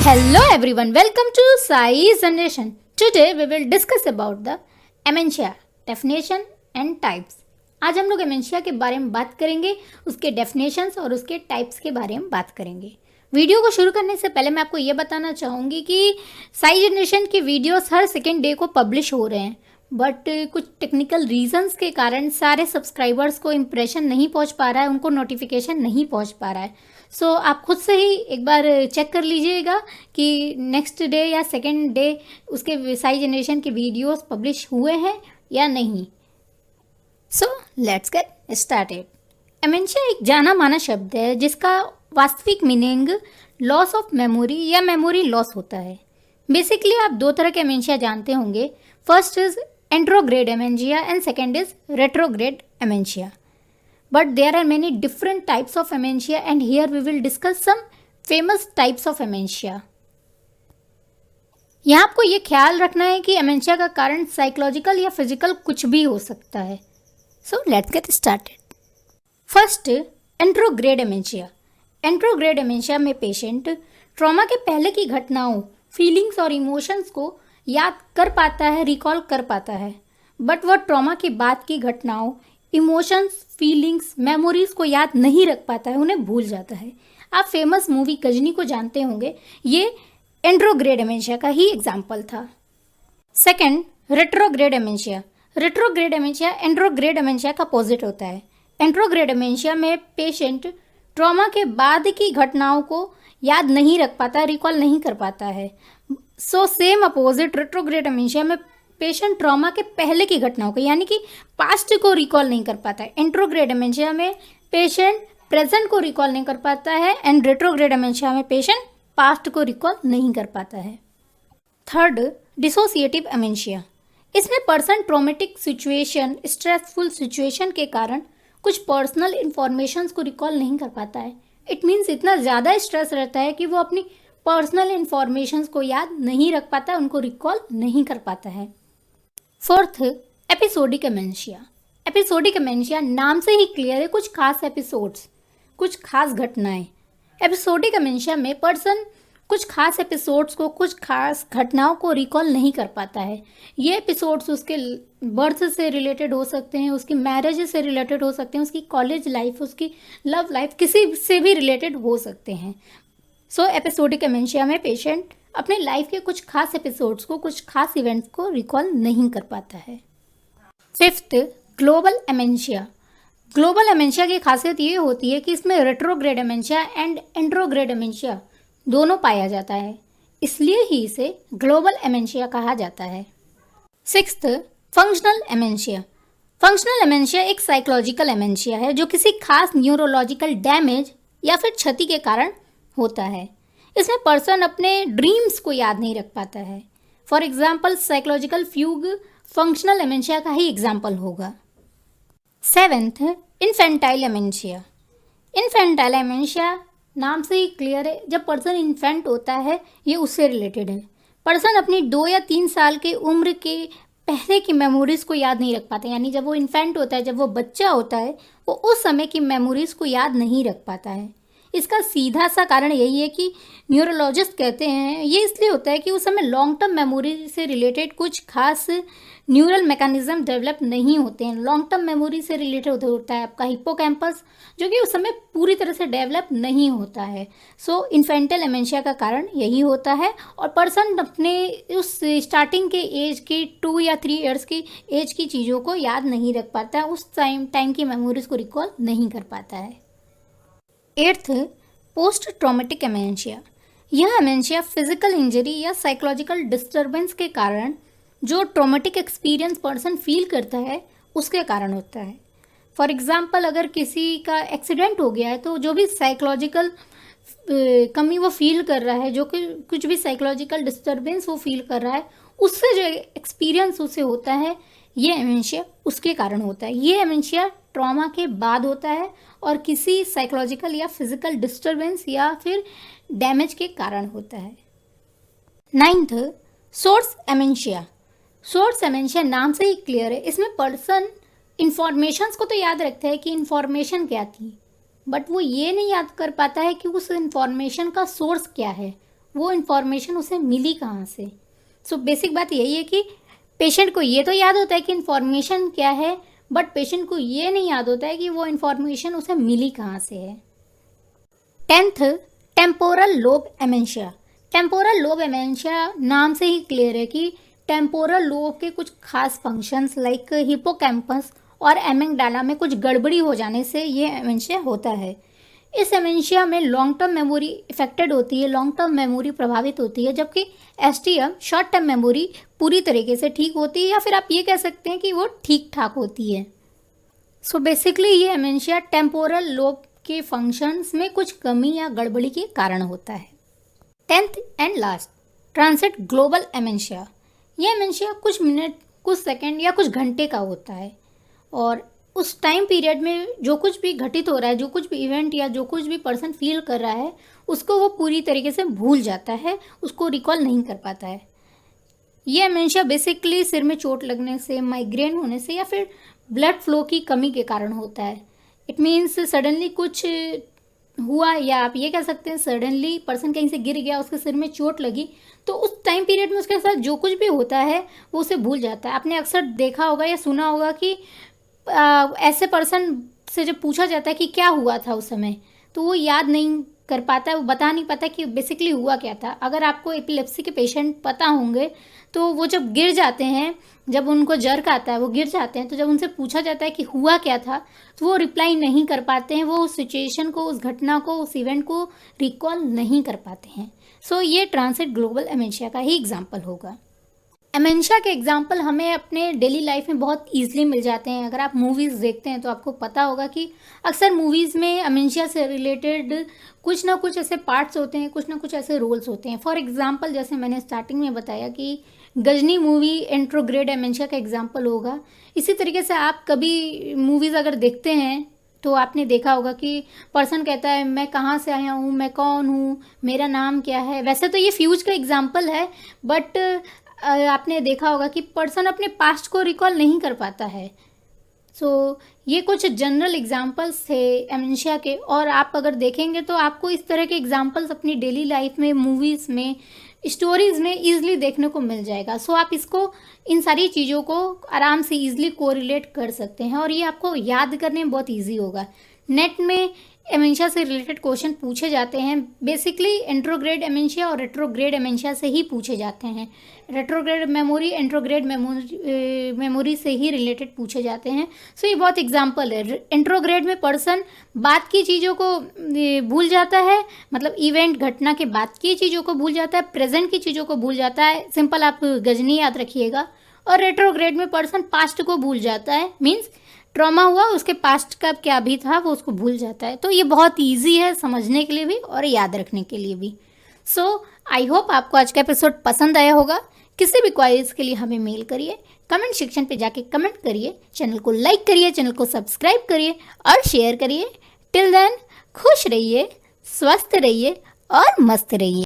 Hello everyone, welcome to Sai Generation. Today we will discuss about the dementia, definition and types. आज हम लोग एमेंशिया के बारे में बात करेंगे, उसके डेफिनेशंस और उसके टाइप्स के बारे में बात करेंगे. वीडियो को शुरू करने से पहले मैं आपको ये बताना चाहूँगी कि साई जनरेशन की वीडियोस हर सेकेंड डे को पब्लिश हो रहे हैं, बट कुछ टेक्निकल रीजंस के कारण सारे सब्सक्राइबर्स को इम्प्रेशन नहीं पहुंच पा रहा है, उनको नोटिफिकेशन नहीं पहुंच पा रहा है. सो आप खुद से ही एक बार चेक कर लीजिएगा कि नेक्स्ट डे या सेकेंड डे उसके साई जनरेशन के वीडियोस पब्लिश हुए हैं या नहीं. So let's get started. Amnesia एक जाना माना शब्द है जिसका वास्तविक मीनिंग लॉस ऑफ मेमोरी या मेमोरी लॉस होता है. बेसिकली आप दो तरह के एमेंशिया जानते होंगे. First is anterograde amnesia and second is retrograde amnesia. But there are many different types of dementia and here we will discuss some famous types of dementia. यहाँ आपको ये ख्याल रखना है कि एमेंशिया का कारण साइकोलॉजिकल या फिजिकल कुछ भी हो सकता है. So let's get started. First, anterograde amnesia. Anterograde amnesia में पेशेंट ट्रॉमा के पहले की घटनाओं, फीलिंग्स और इमोशंस को याद कर पाता है, रिकॉल कर पाता है, बट वह ट्रॉमा के बाद की घटनाओं, इमोशंस, फीलिंग्स, मेमोरीज को याद नहीं रख पाता है, उन्हें भूल जाता है. आप फेमस मूवी गजनी को जानते होंगे, ये एंट्रोग्रेड एमेंशिया का ही एग्जाम्पल था. Second, retrograde amnesia. Retrograde amnesia anterograde amnesia का अपोजिट होता है. एंट्रोग्रेड एमेंशिया में पेशेंट ट्रॉमा के बाद की घटनाओं को याद नहीं रख पाता, रिकॉल नहीं कर पाता है. सो सेम अपोजिट रेट्रोग्रेड एमेंशिया में पेशेंट ट्रॉमा के पहले की घटनाओं को यानी कि पास्ट को रिकॉल नहीं कर पाता है. एंट्रोग्रेड एमेंशिया में पेशेंट प्रेजेंट को रिकॉल नहीं कर पाता है एंड रेट्रोग्रेड एमेंशिया में पेशेंट पास्ट को रिकॉल नहीं कर पाता है. Third, dissociative amnesia. इसमें person traumatic situation, stressful situation के कारण कुछ पर्सनल इंफॉर्मेशंस को रिकॉल नहीं कर पाता है. इट मीन्स इतना ज़्यादा स्ट्रेस रहता है कि वो अपनी पर्सनल इंफॉर्मेशंस को याद नहीं रख पाता, उनको रिकॉल नहीं कर पाता है. Fourth, episodic amnesia. Episodic amnesia नाम से ही क्लियर है, कुछ खास एपिसोड्स, कुछ खास घटनाएं. एपिसोडिक एमेंशिया में पर्सन कुछ खास एपिसोड्स को, कुछ खास घटनाओं को रिकॉल नहीं कर पाता है. ये एपिसोड्स उसके बर्थ से रिलेटेड हो सकते हैं, उसकी मैरिज से रिलेटेड हो सकते हैं, उसकी कॉलेज लाइफ, उसकी लव लाइफ, किसी से भी रिलेटेड हो सकते हैं. सो एपिसोडिक एमेंशिया में पेशेंट अपने लाइफ के कुछ खास एपिसोड्स को, कुछ खास इवेंट्स को रिकॉल नहीं कर पाता है. Fifth, global amnesia. Global amnesia की खासियत ये होती है कि इसमें रेट्रोग्रेड एमेंशिया एंड एंट्रोग्रेड एमेंशिया दोनों पाया जाता है, इसलिए ही इसे ग्लोबल एमेंशिया कहा जाता है. Sixth, functional amnesia. Functional amnesia एक साइकोलॉजिकल एमेंशिया है जो किसी खास न्यूरोलॉजिकल डैमेज या फिर क्षति के कारण होता है. इसमें पर्सन अपने ड्रीम्स को याद नहीं रख पाता है. For example psychological fugue functional amnesia का ही एग्जाम्पल होगा. Seventh, infantile amnesia. Infantile amnesia नाम से ही क्लियर है, जब पर्सन इन्फेंट होता है ये उससे रिलेटेड है. पर्सन अपनी 2 या 3 साल के उम्र के पहले की मेमोरीज को याद नहीं रख पाता, यानी जब वो इन्फेंट होता है, जब वो बच्चा होता है, वो उस समय की मेमोरीज को याद नहीं रख पाता है. इसका सीधा सा कारण यही है कि न्यूरोलॉजिस्ट कहते हैं ये इसलिए होता है कि उस समय लॉन्ग टर्म मेमोरी से रिलेटेड कुछ खास न्यूरल मैकेनिज्म डेवलप नहीं होते हैं. लॉन्ग टर्म मेमोरी से रिलेटेड होता है आपका हिप्पोकैम्पस, जो कि उस समय पूरी तरह से डेवलप नहीं होता है. सो इन्फेंटल एमेंशिया का कारण यही होता है और पर्सन अपने उस स्टार्टिंग के एज की 2 या 3 ईयर्स की एज की चीज़ों को याद नहीं रख पाता है, उस टाइम की मेमोरीज को रिकॉल नहीं कर पाता है. Eighth, post traumatic amnesia. यह एमेंशिया फिजिकल इंजरी या साइकोलॉजिकल डिस्टर्बेंस के कारण जो ट्रॉमेटिक एक्सपीरियंस पर्सन फील करता है उसके कारण होता है. फॉर एग्जांपल अगर किसी का एक्सीडेंट हो गया है तो जो भी साइकोलॉजिकल कमी वो फील कर रहा है, जो कि कुछ भी साइकोलॉजिकल डिस्टर्बेंस वो फील कर रहा है, उससे जो एक्सपीरियंस उसे होता है, ये एमेंशिया उसके कारण होता है. ये एमेंशिया ट्रॉमा के बाद होता है और किसी साइकोलॉजिकल या फिजिकल डिस्टर्बेंस या फिर डैमेज के कारण होता है. Ninth, source amnesia. Source amnesia नाम से ही क्लियर है, इसमें पर्सन इंफॉर्मेशंस को तो याद रखता है कि इंफॉर्मेशन क्या थी, बट वो ये नहीं याद कर पाता है कि उस इंफॉर्मेशन का सोर्स क्या है, वो इन्फॉर्मेशन उसे मिली कहाँ से। सो बेसिक बात यही है कि पेशेंट को ये तो याद होता है कि इन्फॉर्मेशन क्या है, बट पेशेंट को ये नहीं याद होता है कि वो इन्फॉर्मेशन उसे मिली कहाँ से है। 10th, temporal lobe amnesia. Temporal lobe amnesia नाम से ही क्लियर है कि टेम्पोरल लोब के कुछ खास फंक्शंस लाइक हिपोकैम्पस और एमिगडाला में कुछ गड़बड़ी हो जाने से ये एमेंशिया होता है। इस एमेंशिया में लॉन्ग टर्म मेमोरी इफेक्टेड होती है, लॉन्ग टर्म मेमोरी प्रभावित होती है, जबकि एसटीएम शॉर्ट टर्म मेमोरी पूरी तरीके से ठीक होती है, या फिर आप ये कह सकते हैं कि वो ठीक ठाक होती है। सो बेसिकली ये एमेंशिया टेम्पोरल लोब के फंक्शंस में कुछ कमी या गड़बड़ी के कारण होता है। 10th and last, transient global amnesia. ये एमेंशिया कुछ मिनट, कुछ सेकंड या कुछ घंटे का होता है, और उस टाइम पीरियड में जो कुछ भी घटित हो रहा है, जो कुछ भी इवेंट या जो कुछ भी पर्सन फील कर रहा है, उसको वो पूरी तरीके से भूल जाता है, उसको रिकॉल नहीं कर पाता है। ये एमेंशिया बेसिकली सिर में चोट लगने से, माइग्रेन होने से या फिर ब्लड फ्लो की कमी के कारण होता है। इट मीन्स सडनली कुछ हुआ, या आप ये कह सकते हैं सडनली पर्सन कहीं से गिर गया, उसके सिर में चोट लगी, तो उस टाइम पीरियड में उसके साथ जो कुछ भी होता है वो उसे भूल जाता है। आपने अक्सर देखा होगा या सुना होगा कि ऐसे पर्सन से जब पूछा जाता है कि क्या हुआ था उस समय, तो वो याद नहीं कर पाता है, वो बता नहीं पाता कि बेसिकली हुआ क्या था। अगर आपको एपिलेप्सी के पेशेंट पता होंगे तो वो जब गिर जाते हैं, जब उनको जर्क आता है, वो गिर जाते हैं, तो जब उनसे पूछा जाता है कि हुआ क्या था, तो वो रिप्लाई नहीं कर पाते हैं, वो उस सिचुएशन को, उस घटना को, उस इवेंट को रिकॉल नहीं कर पाते हैं। सो ये ट्रांसिट ग्लोबल एमेंशिया का ही एग्जाम्पल होगा। एमेंशिया के एग्जाम्पल हमें अपने डेली लाइफ में बहुत ईजिली मिल जाते हैं। अगर आप मूवीज़ देखते हैं तो आपको पता होगा कि अक्सर मूवीज़ में एमेंशिया से रिलेटेड कुछ ना कुछ ऐसे पार्ट्स होते हैं, कुछ ना कुछ ऐसे रोल्स होते हैं। फॉर एग्जांपल, जैसे मैंने स्टार्टिंग में बताया कि गजनी मूवी एंट्रोग्रेड एमेंशिया का एग्जाम्पल होगा। इसी तरीके से आप कभी मूवीज़ अगर देखते हैं तो आपने देखा होगा कि पर्सन कहता है मैं कहाँ से आया हूँ, मैं कौन हूँ, मेरा नाम क्या है। वैसे तो ये फ्यूज का एग्जाम्पल है, बट आपने देखा होगा कि पर्सन अपने पास्ट को रिकॉल नहीं कर पाता है। सो ये कुछ जनरल एग्जाम्पल्स थे एमेंशिया के, और आप अगर देखेंगे तो आपको इस तरह के एग्जाम्पल्स अपनी डेली लाइफ में, मूवीज़ में, स्टोरीज़ में ईजिली देखने को मिल जाएगा। सो आप इसको, इन सारी चीज़ों को आराम से ईजिली कोरिलेट कर सकते हैं, और ये आपको याद करने में बहुत ईजी होगा। नेट में एमेंशिया से रिलेटेड क्वेश्चन पूछे जाते हैं, बेसिकली एंट्रोग्रेड एमेंशिया और रेट्रोग्रेड एमेंशिया से ही पूछे जाते हैं। रेट्रोग्रेड मेमोरी एंट्रोग्रेड मेमोरी से ही रिलेटेड पूछे जाते हैं। सो ये बहुत एग्जांपल है। एंट्रोग्रेड में पर्सन बात की चीज़ों को भूल जाता है, मतलब इवेंट, घटना के बाद की चीज़ों को भूल जाता है, प्रेजेंट की चीज़ों को भूल जाता है। सिंपल आप गजनी याद रखिएगा। और रेट्रोग्रेड में पर्सन पास्ट को भूल जाता है, मीन्स ट्रॉमा हुआ, उसके पास्ट का क्या भी था वो उसको भूल जाता है। तो ये बहुत इजी है समझने के लिए भी और याद रखने के लिए भी। सो आई होप आपको आज का एपिसोड पसंद आया होगा। किसी भी क्वारीज के लिए हमें मेल करिए, कमेंट सेक्शन पे जाके कमेंट करिए, चैनल को लाइक करिए, चैनल को सब्सक्राइब करिए और शेयर करिए। टिल देन खुश रहिए, स्वस्थ रहिए और मस्त रहिए।